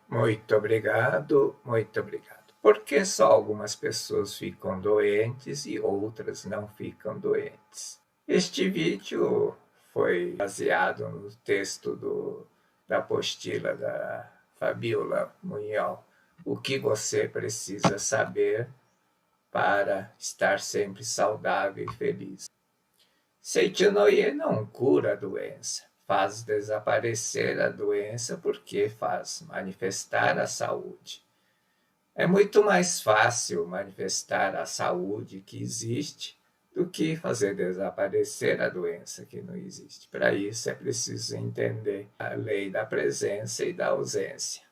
Muito obrigado, muito obrigado. Por que só algumas pessoas ficam doentes e outras não ficam doentes? Este vídeo foi baseado no texto da apostila da Fabiola Munhol. O que você precisa saber para estar sempre saudável e feliz? Seitinoye não cura a doença, faz desaparecer a doença porque faz manifestar a saúde. É muito mais fácil manifestar a saúde que existe do que fazer desaparecer a doença que não existe. Para isso é preciso entender a lei da presença e da ausência.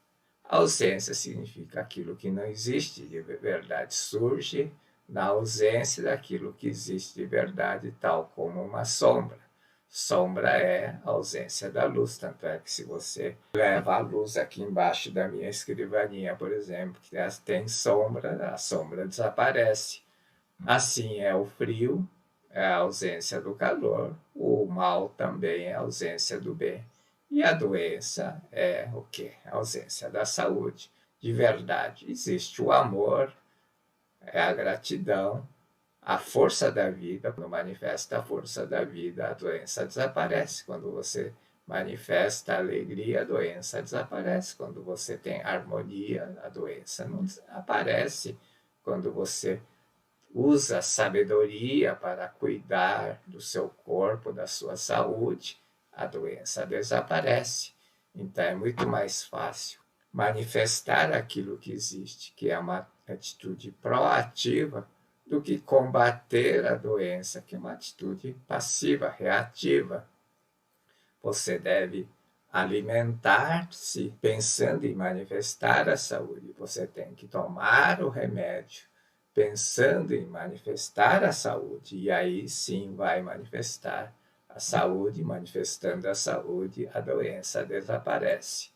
A ausência significa aquilo que não existe de verdade surge na ausência daquilo que existe de verdade, tal como uma sombra. Sombra é a ausência da luz, tanto é que se você leva a luz aqui embaixo da minha escrivaninha, por exemplo, que tem sombra, a sombra desaparece. Assim é o frio, é a ausência do calor, o mal também é a ausência do bem. E a doença é o quê? A ausência da saúde. De verdade, existe o amor, é a gratidão, a força da vida. Quando manifesta a força da vida, a doença desaparece. Quando você manifesta a alegria, a doença desaparece. Quando você tem harmonia, a doença não aparece. Quando você usa a sabedoria para cuidar do seu corpo, da sua saúde, a doença desaparece. Então é muito mais fácil manifestar aquilo que existe, que é uma atitude proativa, do que combater a doença, que é uma atitude passiva, reativa. Você deve alimentar-se pensando em manifestar a saúde. Você tem que tomar o remédio pensando em manifestar a saúde, e aí sim vai manifestar a saúde, manifestando a saúde, a doença desaparece.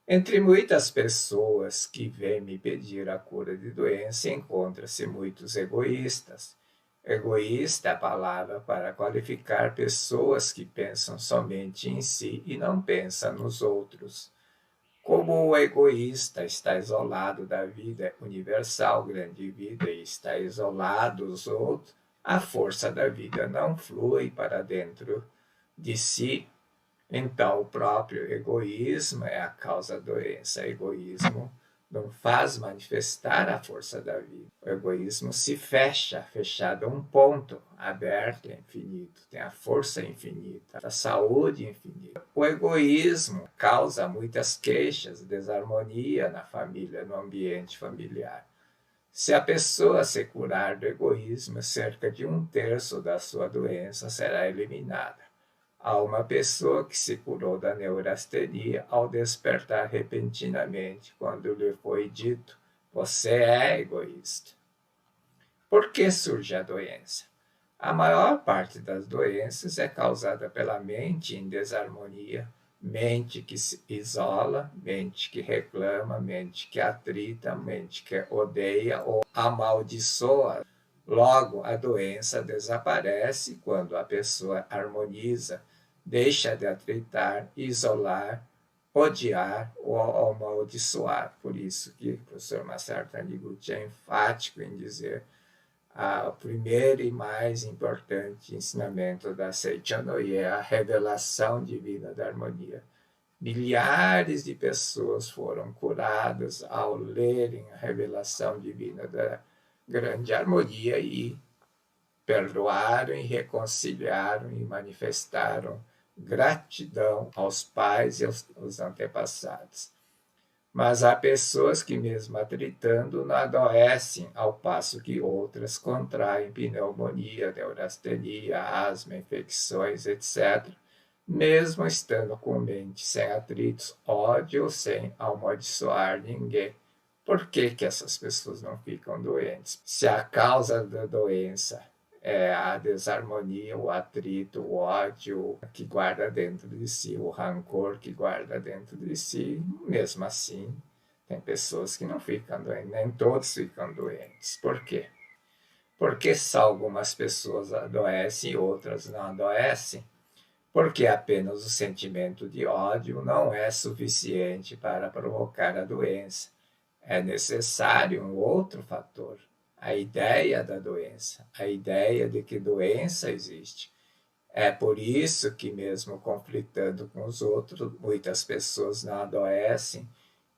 Entre muitas pessoas que vêm me pedir a cura de doença, encontra-se muitos egoístas. Egoísta é a palavra para qualificar pessoas que pensam somente em si e não pensam nos outros. Como o egoísta está isolado da vida universal, grande vida, e está isolado dos outros, a força da vida não flui para dentro de si. Então, o próprio egoísmo é a causa da doença. O egoísmo não faz manifestar a força da vida. O egoísmo se fecha, fechado a um ponto, aberto é infinito, tem a força infinita, a saúde infinita. O egoísmo causa muitas queixas, desarmonia na família, no ambiente familiar. Se a pessoa se curar do egoísmo, cerca de 1/3 da sua doença será eliminada. Há uma pessoa que se curou da neurastenia ao despertar repentinamente, quando lhe foi dito: você é egoísta. Por que surge a doença? A maior parte das doenças é causada pela mente em desarmonia, mente que se isola, mente que reclama, mente que atrita, mente que odeia ou amaldiçoa. Logo, a doença desaparece quando a pessoa harmoniza, deixa de atritar, isolar, odiar ou amaldiçoar. Por isso que o professor Masaru Taniguchi é enfático em dizer o primeiro e mais importante ensinamento da Seichonoye é a revelação divina da harmonia. Milhares de pessoas foram curadas ao lerem a revelação divina da grande harmonia e perdoaram e reconciliaram e manifestaram gratidão aos pais e aos antepassados. Mas há pessoas que, mesmo atritando, não adoecem, ao passo que outras contraem pneumonia, neurastenia, asma, infecções, etc., mesmo estando com mente sem atritos, ódio, sem amaldiçoar ninguém. Por que essas pessoas não ficam doentes? Se a causa da doença é a desarmonia, o atrito, o ódio que guarda dentro de si, o rancor que guarda dentro de si, mesmo assim, tem pessoas que não ficam doentes, nem todos ficam doentes. Por quê? Porque só algumas pessoas adoecem e outras não adoecem? porque apenas o sentimento de ódio não é suficiente para provocar a doença. É necessário um outro fator, a ideia da doença, a ideia de que doença existe. É por isso que, mesmo conflitando com os outros, muitas pessoas não adoecem,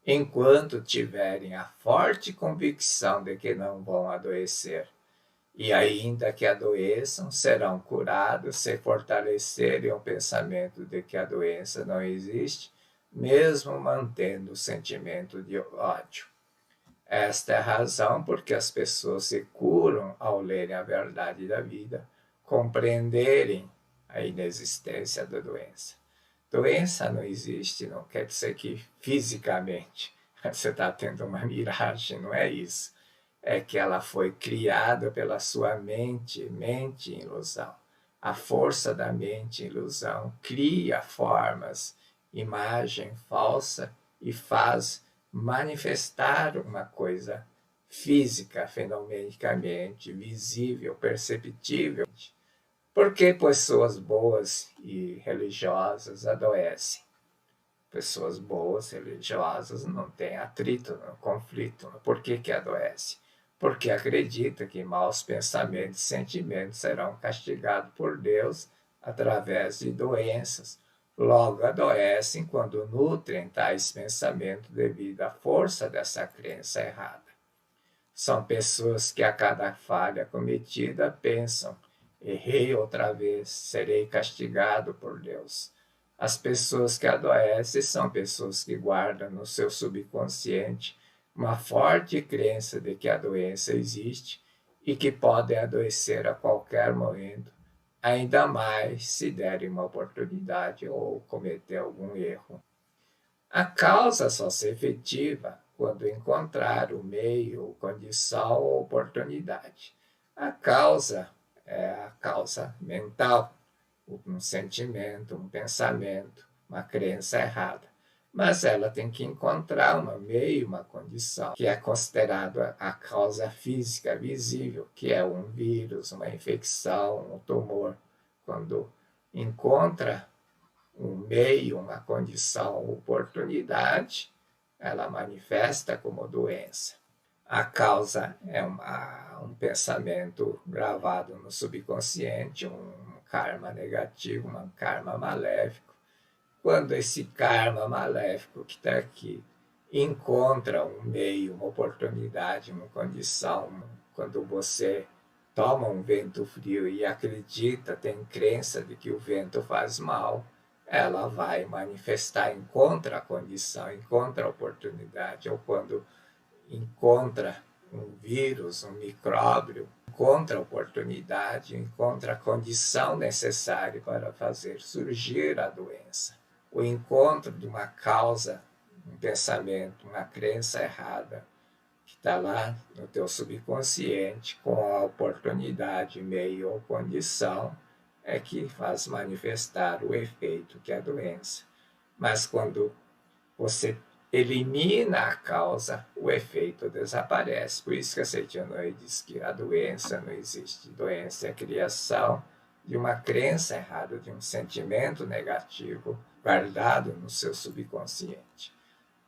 enquanto tiverem a forte convicção de que não vão adoecer. E ainda que adoeçam, serão curados se fortalecerem o pensamento de que a doença não existe, mesmo mantendo o sentimento de ódio. Esta é a razão porque as pessoas se curam ao lerem a verdade da vida, compreenderem a inexistência da doença. Doença não existe, não quer dizer que fisicamente você está tendo uma miragem, não é isso. É que ela foi criada pela sua mente, mente ilusão. A força da mente ilusão cria formas, imagem falsa e faz manifestar uma coisa física, fenomenicamente, visível, perceptível. Porque pessoas boas e religiosas adoecem. Pessoas boas, religiosas, não têm atrito, não conflito. Por que adoece? Porque acredita que maus pensamentos e sentimentos serão castigados por Deus através de doenças. Logo adoecem quando nutrem tais pensamentos devido à força dessa crença errada. São pessoas que a cada falha cometida pensam: errei outra vez, serei castigado por Deus. As pessoas que adoecem são pessoas que guardam no seu subconsciente uma forte crença de que a doença existe e que podem adoecer a qualquer momento, ainda mais se derem uma oportunidade ou cometer algum erro. A causa só se efetiva quando encontrar o meio, condição ou oportunidade. A causa é a causa mental, um sentimento, um pensamento, uma crença errada. Mas ela tem que encontrar um meio, uma condição, que é considerada a causa física visível, que é um vírus, uma infecção, um tumor. Quando encontra um meio, uma condição, uma oportunidade, ela manifesta como doença. A causa é um pensamento gravado no subconsciente, um karma negativo, um karma maléfico. Quando esse karma maléfico que está aqui encontra um meio, uma oportunidade, uma condição, quando você toma um vento frio e acredita, tem crença de que o vento faz mal, ela vai manifestar, encontra a condição, encontra a oportunidade, ou quando encontra um vírus, um micróbio, encontra a oportunidade, encontra a condição necessária para fazer surgir a doença. O encontro de uma causa, um pensamento, uma crença errada, que está lá no teu subconsciente, com a oportunidade, meio ou condição, é que faz manifestar o efeito que é a doença. Mas quando você elimina a causa, o efeito desaparece. Por isso que a Seitanoi diz que a doença não existe. Doença é a criação de uma crença errada, de um sentimento negativo guardado no seu subconsciente.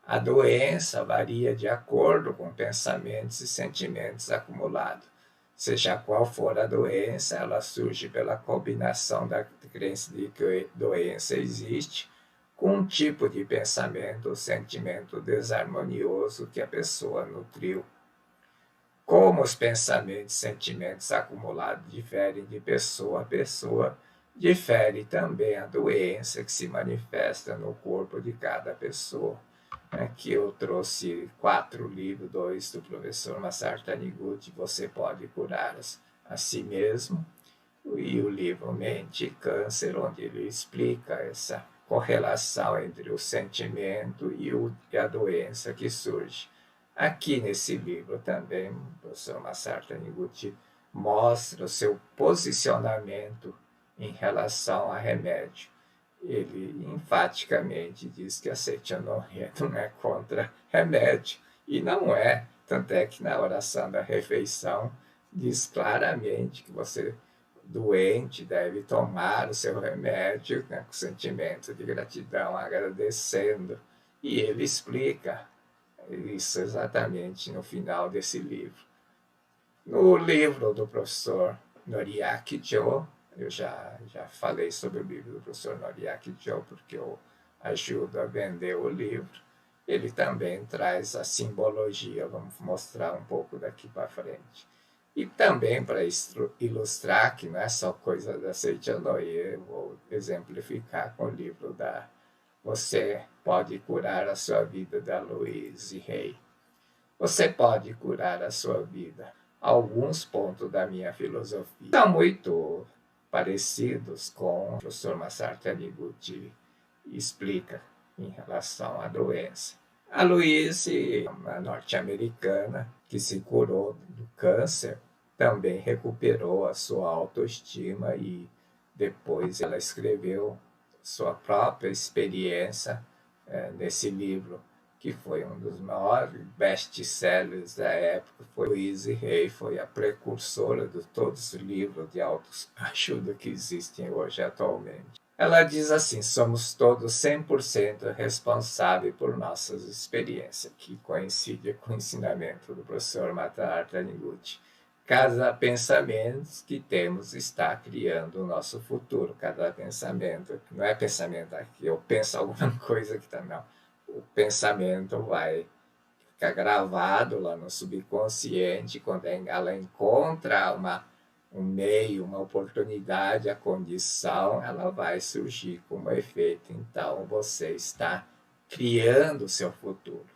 A doença varia de acordo com pensamentos e sentimentos acumulados. Seja qual for a doença, ela surge pela combinação da crença de que a doença existe com um tipo de pensamento ou sentimento desarmonioso que a pessoa nutriu. Como os pensamentos e sentimentos acumulados diferem de pessoa a pessoa, difere também a doença que se manifesta no corpo de cada pessoa. Aqui eu trouxe 4 livros, 2 do professor Masaru Taniguchi, Você Pode Curar a Si Mesmo, e o livro Mente e Câncer, onde ele explica essa correlação entre o sentimento e a doença que surge. Aqui nesse livro também, o professor Masaru Taniguchi mostra o seu posicionamento em relação a remédio. Ele enfaticamente diz que a Seitanoi não é contra remédio, e não é. Tanto é que na oração da refeição diz claramente que você doente deve tomar o seu remédio, né, com sentimento de gratidão, agradecendo. E ele explica isso exatamente no final desse livro. No livro do professor Noriaki Joe, eu já falei sobre o livro do professor Noriaki Joe, porque eu ajudo a vender o livro. Ele também traz a simbologia, vamos mostrar um pouco daqui para frente. E também para ilustrar que não é só coisa da Seiichi Noye, eu vou exemplificar com o livro da Você Pode Curar a Sua Vida, da Louise Hay. Você pode curar a sua vida. Alguns pontos da minha filosofia são muito parecidos com o que o professor Masaru Taniguchi explica em relação à doença. A Louise, uma norte-americana que se curou do câncer, também recuperou a sua autoestima e depois ela escreveu sua própria experiência nesse livro, que foi um dos maiores best-sellers da época. Foi Louise Hay, foi a precursora de todos os livros de autoajuda que existem hoje atualmente. Ela diz assim: somos todos 100% responsáveis por nossas experiências, que coincide com o ensinamento do professor Masaru Taniguchi. Cada pensamento que temos está criando o nosso futuro. Cada pensamento, não é pensamento aqui, eu penso alguma coisa que está, não. O pensamento vai ficar gravado lá no subconsciente. Quando ela encontra um meio, uma oportunidade, a condição, ela vai surgir como efeito. Então, você está criando o seu futuro.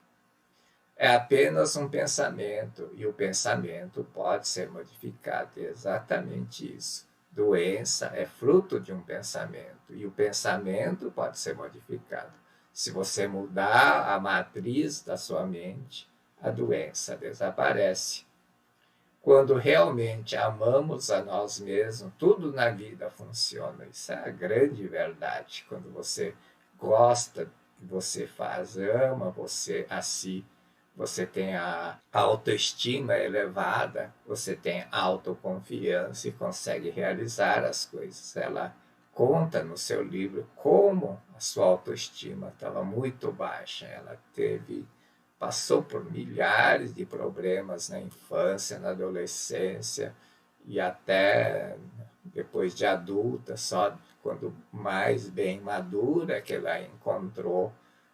É apenas um pensamento, e o pensamento pode ser modificado. É exatamente isso. Doença é fruto de um pensamento, e o pensamento pode ser modificado. Se você mudar a matriz da sua mente, a doença desaparece. Quando realmente amamos a nós mesmos, tudo na vida funciona. Isso é a grande verdade. Quando você gosta do que você faz, ama você a si, você tem a autoestima elevada, você tem autoconfiança e consegue realizar as coisas. Ela conta no seu livro como a sua autoestima estava muito baixa. Ela passou por milhares de problemas na infância, na adolescência e até depois de adulta, só quando mais bem madura que ela encontrou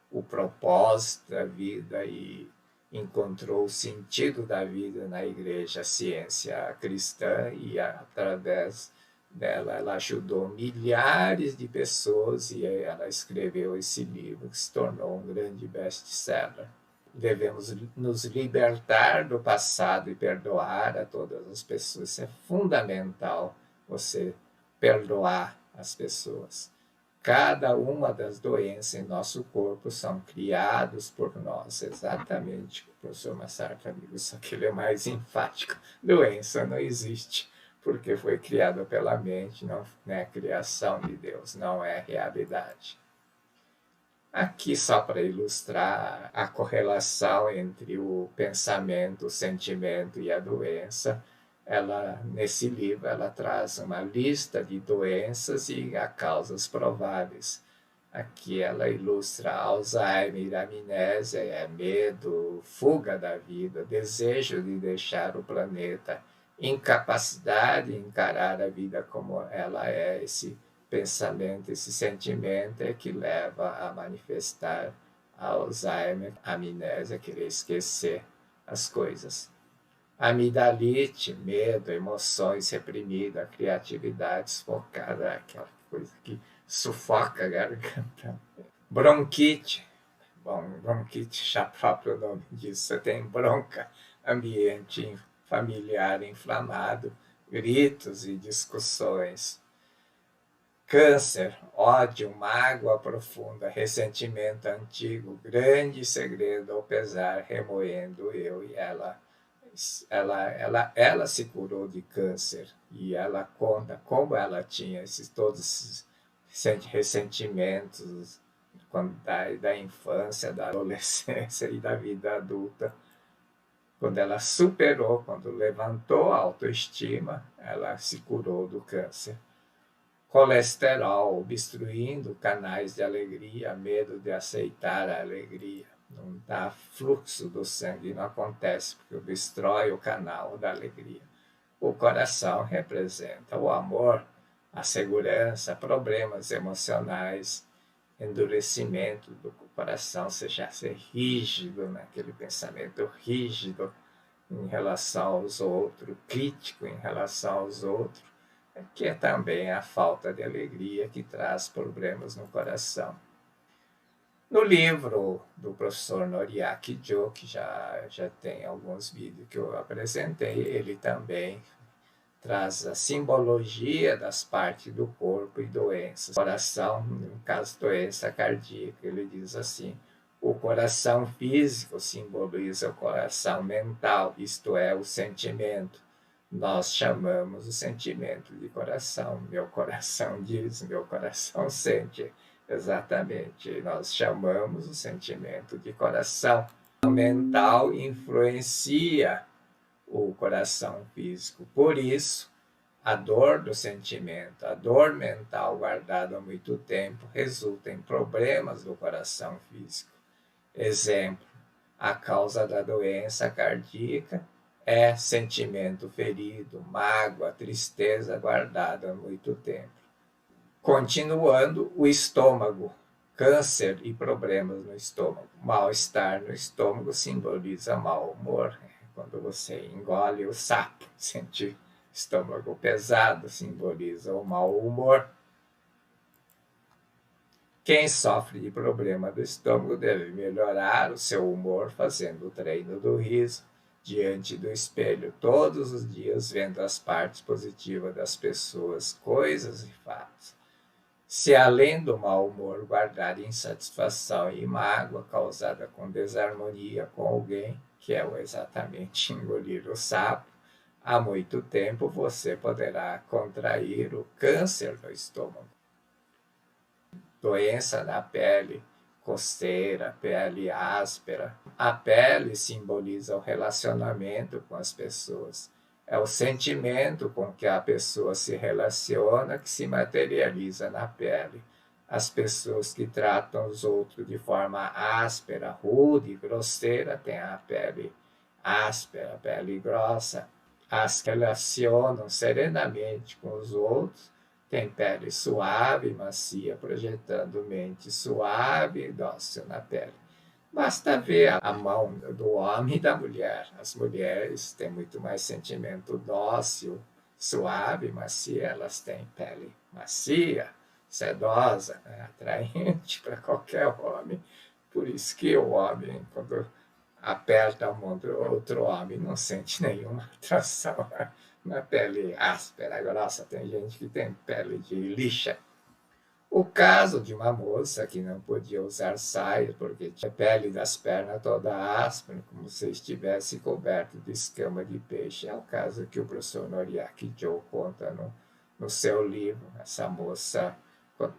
o propósito da vida e encontrou o sentido da vida na igreja ciência cristã, e através dela ela ajudou milhares de pessoas e ela escreveu esse livro que se tornou um grande best-seller. Devemos nos libertar do passado e perdoar a todas as pessoas. Isso é fundamental, você perdoar as pessoas. Cada uma das doenças em nosso corpo são criadas por nós, exatamente o professor Masaru Taniguchi, só que ele é mais enfático. Doença não existe, porque foi criada pela mente, não é criação de Deus, não é realidade. Aqui, só para ilustrar a correlação entre o pensamento, o sentimento e a doença, nesse livro, ela traz uma lista de doenças e as causas prováveis. Aqui ela ilustra Alzheimer, amnésia, medo, fuga da vida, desejo de deixar o planeta, incapacidade de encarar a vida como ela é. Esse pensamento, esse sentimento é que leva a manifestar Alzheimer, amnésia, querer esquecer as coisas. Amidalite, medo, emoções reprimidas, criatividade desfocada, aquela coisa que sufoca a garganta. Bronquite, bronquite, já o próprio nome disso, você tem bronca, ambiente familiar inflamado, gritos e discussões. Câncer, ódio, mágoa profunda, ressentimento antigo, grande segredo ou pesar remoendo eu e ela. Ela se curou de câncer e ela conta como ela tinha todos esses ressentimentos da infância, da adolescência e da vida adulta. Quando ela superou, quando levantou a autoestima, ela se curou do câncer. Colesterol, obstruindo canais de alegria, medo de aceitar a alegria. Não dá fluxo do sangue, não acontece, porque destrói o canal da alegria. O coração representa o amor, a segurança, problemas emocionais, endurecimento do coração, seja ser rígido naquele pensamento rígido em relação aos outros, crítico em relação aos outros, que é também a falta de alegria que traz problemas no coração. No livro do professor Noriaki Jo, que já tem alguns vídeos que eu apresentei, ele também traz a simbologia das partes do corpo e doenças. Coração, no caso, doença cardíaca, ele diz assim: o coração físico simboliza o coração mental, isto é, o sentimento. Nós chamamos o sentimento de coração. Meu coração diz, meu coração sente. Exatamente, nós chamamos o sentimento de coração. O mental influencia o coração físico. Por isso, a dor do sentimento, a dor mental guardada há muito tempo, resulta em problemas do coração físico. Exemplo, a causa da doença cardíaca é sentimento ferido, mágoa, tristeza guardada há muito tempo. Continuando, o estômago. Câncer e problemas no estômago. Mal-estar no estômago simboliza mau humor. Quando você engole o sapo, sente estômago pesado, simboliza o mau humor. Quem sofre de problema do estômago deve melhorar o seu humor fazendo o treino do riso diante do espelho todos os dias, vendo as partes positivas das pessoas, coisas e fatos. Se além do mau humor guardar insatisfação e mágoa causada com desarmonia com alguém, que é exatamente engolir o sapo, há muito tempo você poderá contrair o câncer no estômago. Doença na pele, coceira, pele áspera. A pele simboliza o relacionamento com as pessoas. É o sentimento com que a pessoa se relaciona que se materializa na pele. As pessoas que tratam os outros de forma áspera, rude, grosseira, têm a pele áspera, a pele grossa. As que relacionam serenamente com os outros tem pele suave e macia, projetando mente suave e dócil na pele. Basta ver a mão do homem e da mulher. As mulheres têm muito mais sentimento dócil, suave, macia. Elas têm pele macia, sedosa, atraente para qualquer homem. Por isso que o homem, quando aperta a mão do outro homem, não sente nenhuma atração. Na pele áspera, grossa, tem gente que tem pele de lixa. O caso de uma moça que não podia usar saia porque tinha a pele das pernas toda áspera, como se estivesse coberto de escama de peixe. É o caso que o professor Noriaki Jo conta no seu livro. Essa moça,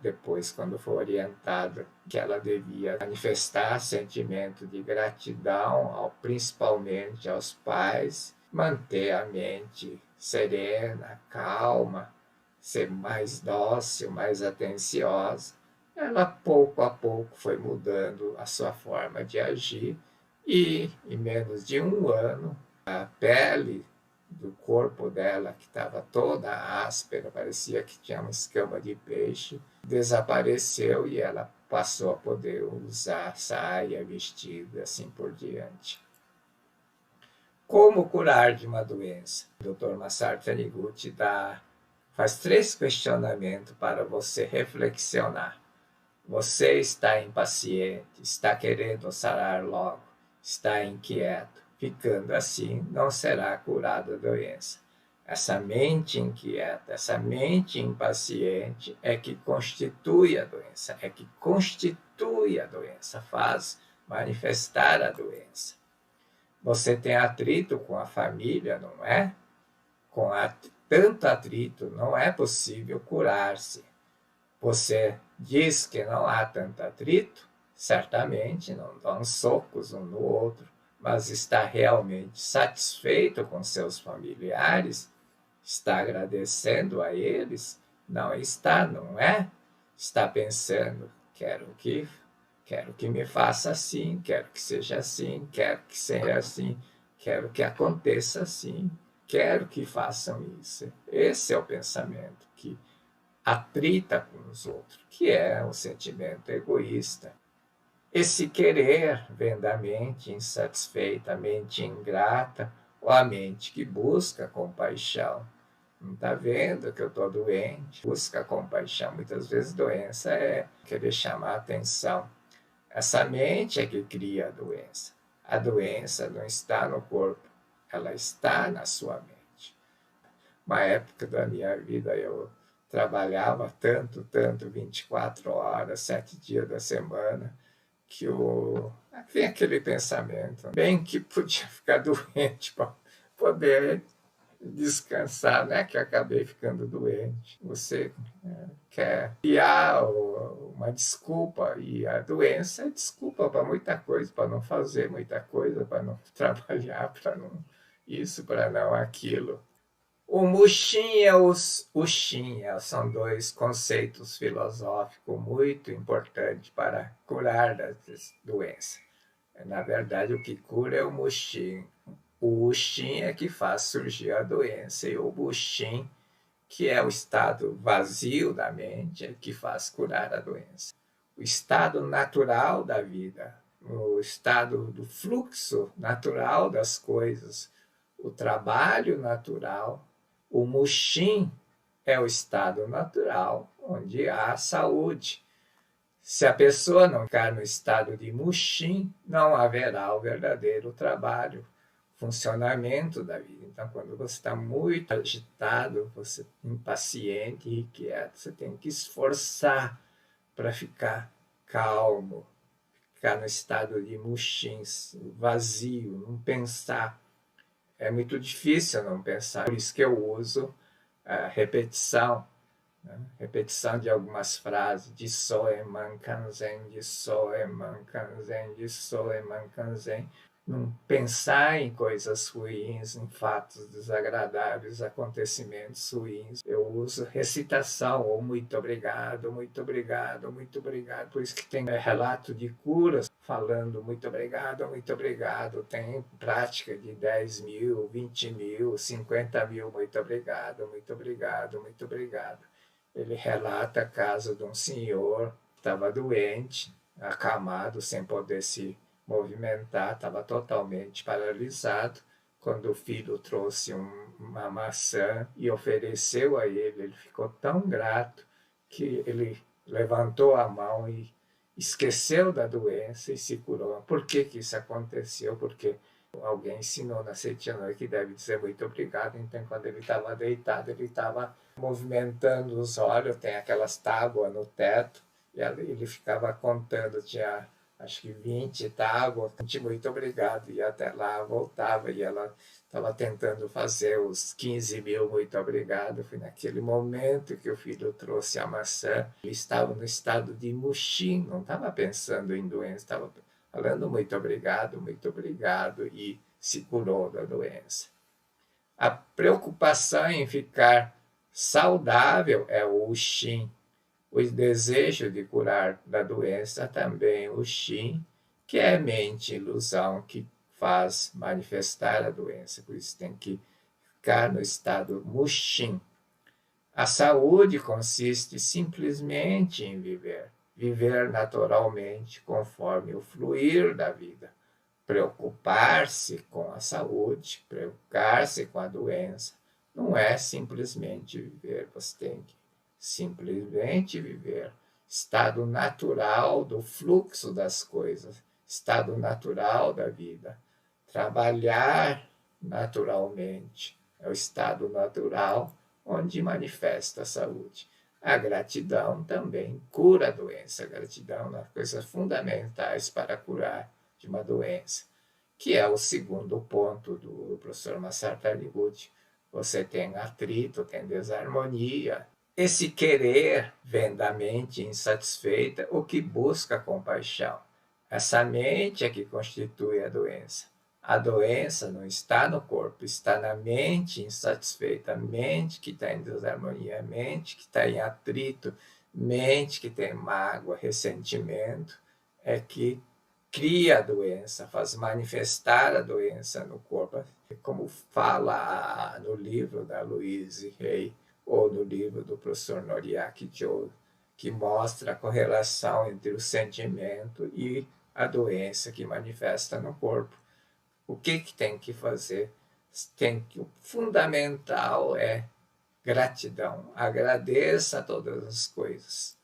depois, quando foi orientada que ela devia manifestar sentimento de gratidão, principalmente aos pais, manter a mente serena, calma, ser mais dócil, mais atenciosa. Ela, pouco a pouco, foi mudando a sua forma de agir e, em menos de um ano, a pele do corpo dela, que estava toda áspera, parecia que tinha uma escama de peixe, desapareceu e ela passou a poder usar saia, vestido, assim por diante. Como curar de uma doença? O Dr. Masaru Taniguchi faz 3 questionamentos para você reflexionar. Você está impaciente, está querendo sarar logo, está inquieto. Ficando assim, não será curada a doença. Essa mente inquieta, essa mente impaciente é que constitui a doença, faz manifestar a doença. Você tem atrito com a família, não é? Com tanto atrito, não é possível curar-se. Você diz que não há tanto atrito? Certamente não dão socos um no outro, mas está realmente satisfeito com seus familiares? Está agradecendo a eles? Não está, não é? Está pensando, quero que me faça assim, quero que seja assim, quero que seja assim, quero que aconteça assim, quero que façam isso. Esse é o pensamento que atrita com os outros, que é um sentimento egoísta. Esse querer vem da mente insatisfeita, a mente ingrata, ou a mente que busca compaixão. Não está vendo que eu estou doente? Busca compaixão. Muitas vezes doença é querer chamar a atenção. Essa mente é que cria a doença. A doença não está no corpo, ela está na sua mente. Uma época da minha vida eu trabalhava tanto, 24 horas, 7 dias da semana, que vem aquele pensamento, bem que podia ficar doente para poder descansar, né? Que eu acabei ficando doente. Você quer criar uma desculpa, e a doença é desculpa para muita coisa, para não fazer muita coisa, para não trabalhar, para não isso, para não aquilo. O Mushin e o Shin são dois conceitos filosóficos muito importantes para curar das doenças. Na verdade, o que cura é o Mushin. O Shin é que faz surgir a doença, e o Bushin, que é o estado vazio da mente, é que faz curar a doença. O estado natural da vida, o estado do fluxo natural das coisas, o trabalho natural. O Mushin é o estado natural onde há saúde. Se a pessoa não ficar no estado de Mushin, não haverá o verdadeiro trabalho, funcionamento da vida. Então, quando você está muito agitado, você impaciente, inquieto, você tem que esforçar para ficar calmo, ficar no estado de Mushin, vazio, não pensar. É muito difícil não pensar, por isso que eu uso a repetição, né? Repetição de algumas frases, de soe mankanzen, de soe mankanzen, de soe mankanzen. Não pensar em coisas ruins, em fatos desagradáveis, acontecimentos ruins. Eu uso recitação, ou muito obrigado, muito obrigado, muito obrigado. Por isso que tem relato de curas falando muito obrigado. Tem prática de 10 mil, 20 mil, 50 mil, muito obrigado, muito obrigado, muito obrigado. Ele relata caso de um senhor que estava doente, acamado, sem poder se movimentar, estava totalmente paralisado. Quando o filho trouxe uma maçã e ofereceu a ele ficou tão grato que ele levantou a mão e esqueceu da doença e se curou. Por que isso aconteceu? Porque alguém ensinou na Setiana que deve dizer muito obrigado. Então, quando ele estava deitado, ele estava movimentando os olhos, tem aquelas tábuas no teto, e ele ficava contando, tinha acho que 20 tábuas, muito obrigado, e até lá voltava, e ela estava tentando fazer os 15 mil, muito obrigado. Foi naquele momento que o filho trouxe a maçã. Ele estava no estado de Mushin, não estava pensando em doença, estava falando muito obrigado, e se curou da doença. A preocupação em ficar saudável é o Shin. O desejo de curar da doença também o Shin, que é mente, ilusão, que faz manifestar a doença. Por isso tem que ficar no estado Mushin. A saúde consiste simplesmente em viver naturalmente conforme o fluir da vida. Preocupar-se com a saúde, preocupar-se com a doença, não é simplesmente viver, você tem que simplesmente viver. Estado natural do fluxo das coisas, estado natural da vida. Trabalhar naturalmente é o estado natural onde manifesta a saúde. A gratidão também cura a doença. A gratidão é uma das coisas fundamentais para curar de uma doença, que é o segundo ponto do professor Massar Talibuti. Você tem atrito, tem desarmonia. Esse querer vem da mente insatisfeita, o que busca compaixão. Essa mente é que constitui a doença. A doença não está no corpo, está na mente insatisfeita, mente que está em desarmonia, mente que está em atrito, mente que tem mágoa, ressentimento, é que cria a doença, faz manifestar a doença no corpo. Como fala no livro da Louise Hay, ou no livro do professor Noriaki Joe, que mostra a correlação entre o sentimento e a doença que manifesta no corpo. O que tem que fazer? O fundamental é gratidão. Agradeça todas as coisas.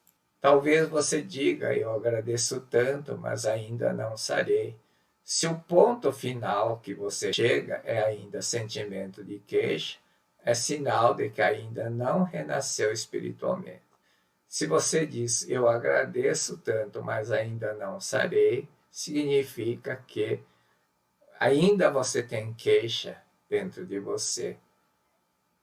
Talvez você diga, eu agradeço tanto, mas ainda não sarei. Se o ponto final que você chega é ainda sentimento de queixa, é sinal de que ainda não renasceu espiritualmente. Se você diz, eu agradeço tanto, mas ainda não sarei, significa que ainda você tem queixa dentro de você.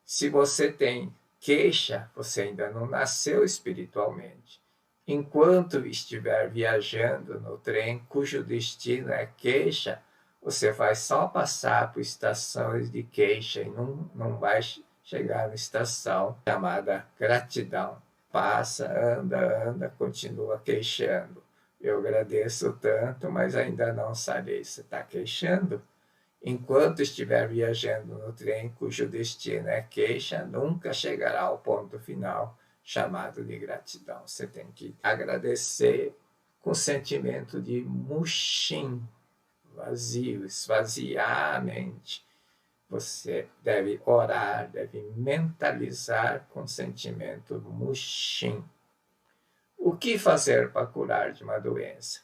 Se você tem queixa, você ainda não nasceu espiritualmente. Enquanto estiver viajando no trem cujo destino é queixa, você vai só passar por estações de queixa e não vai chegar na estação chamada gratidão. Passa, anda, continua queixando. Eu agradeço tanto, mas ainda não sarei. Você está queixando? Enquanto estiver viajando no trem cujo destino é queixa, nunca chegará ao ponto final chamado de gratidão. Você tem que agradecer com sentimento de mushin, vazio, esvaziar a mente. Você deve orar, deve mentalizar com sentimento mushin. O que fazer para curar de uma doença?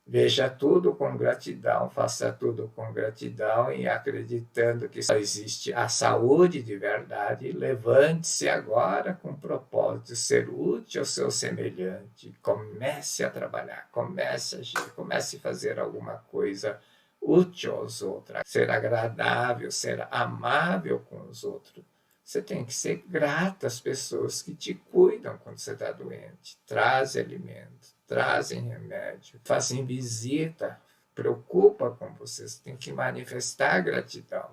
Veja tudo com gratidão, faça tudo com gratidão e acreditando que só existe a saúde de verdade. Levante-se agora com o propósito de ser útil ao seu semelhante. Comece a trabalhar, comece a agir, comece a fazer alguma coisa útil aos outros, ser agradável, ser amável com os outros. Você tem que ser grato às pessoas que te cuidam quando você está doente, trazem alimento, trazem remédio, fazem visita, preocupa com você. Você tem que manifestar gratidão.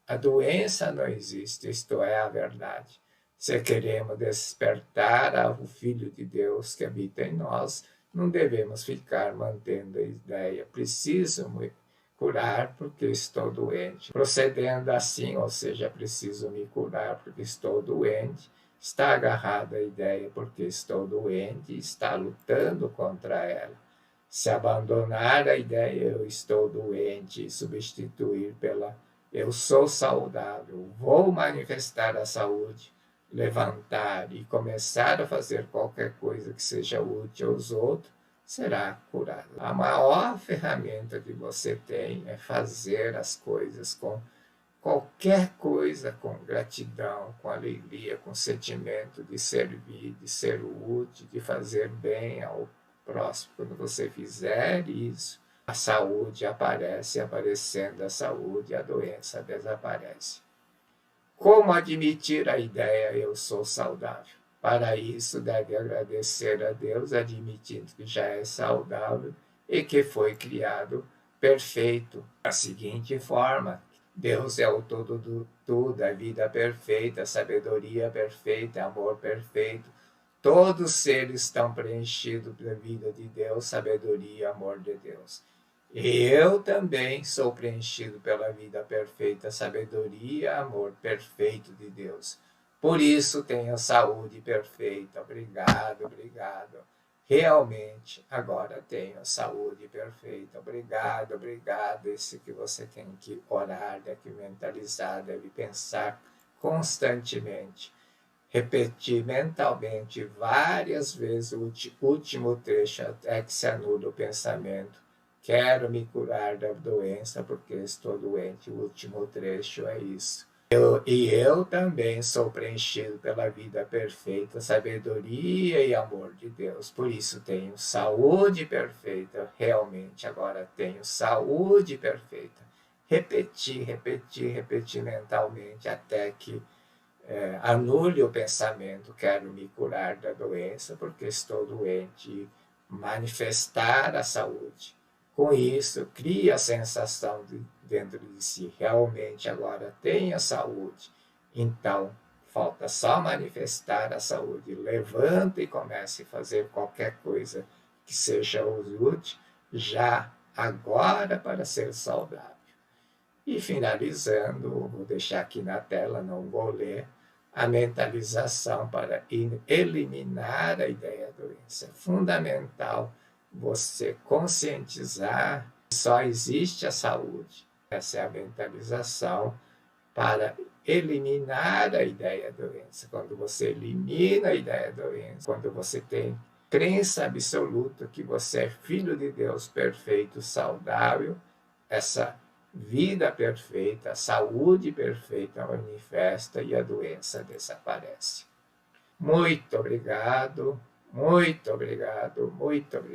A doença não existe, isto é a verdade. Se queremos despertar o Filho de Deus que habita em nós, não devemos ficar mantendo a ideia. Preciso me curar porque estou doente. Procedendo assim, ou seja, preciso me curar porque estou doente, está agarrado à ideia porque estou doente e está lutando contra ela. Se abandonar a ideia eu estou doente e substituir pela eu sou saudável, vou manifestar a saúde, levantar e começar a fazer qualquer coisa que seja útil aos outros, será curado. A maior ferramenta que você tem é fazer as coisas com qualquer coisa, com gratidão, com alegria, com sentimento de servir, de ser útil, de fazer bem ao próximo. Quando você fizer isso, a saúde aparece, aparecendo a saúde, a doença desaparece. Como admitir a ideia eu sou saudável? Para isso, deve agradecer a Deus, admitindo que já é saudável e que foi criado perfeito. Da seguinte forma, Deus é o todo do tudo, a vida perfeita, a sabedoria perfeita, amor perfeito. Todos os seres estão preenchidos pela vida de Deus, sabedoria e amor de Deus. Eu também sou preenchido pela vida perfeita, sabedoria, amor perfeito de Deus. Por isso tenho saúde perfeita. Obrigado, obrigado. Realmente, agora tenho saúde perfeita. Obrigado, obrigado. Esse que você tem que orar, deve mentalizar, deve pensar constantemente. Repetir mentalmente várias vezes o último trecho até que se anule o pensamento. Quero me curar da doença porque estou doente. O último trecho é isso. Eu também sou preenchido pela vida perfeita, sabedoria e amor de Deus. Por isso tenho saúde perfeita. Realmente agora tenho saúde perfeita. Repetir mentalmente até que anule o pensamento. Quero me curar da doença porque estou doente. Manifestar a saúde. Com isso, cria a sensação dentro de si, realmente agora tenho saúde. Então, falta só manifestar a saúde. Levanta e comece a fazer qualquer coisa que seja útil, já agora para ser saudável. E finalizando, vou deixar aqui na tela, não vou ler, a mentalização para eliminar a ideia da doença. É fundamental você conscientizar que só existe a saúde. Essa é a mentalização para eliminar a ideia da doença. Quando você elimina a ideia da doença, quando você tem crença absoluta que você é filho de Deus perfeito, saudável, essa vida perfeita, saúde perfeita manifesta e a doença desaparece. Muito obrigado, muito obrigado, muito obrigado.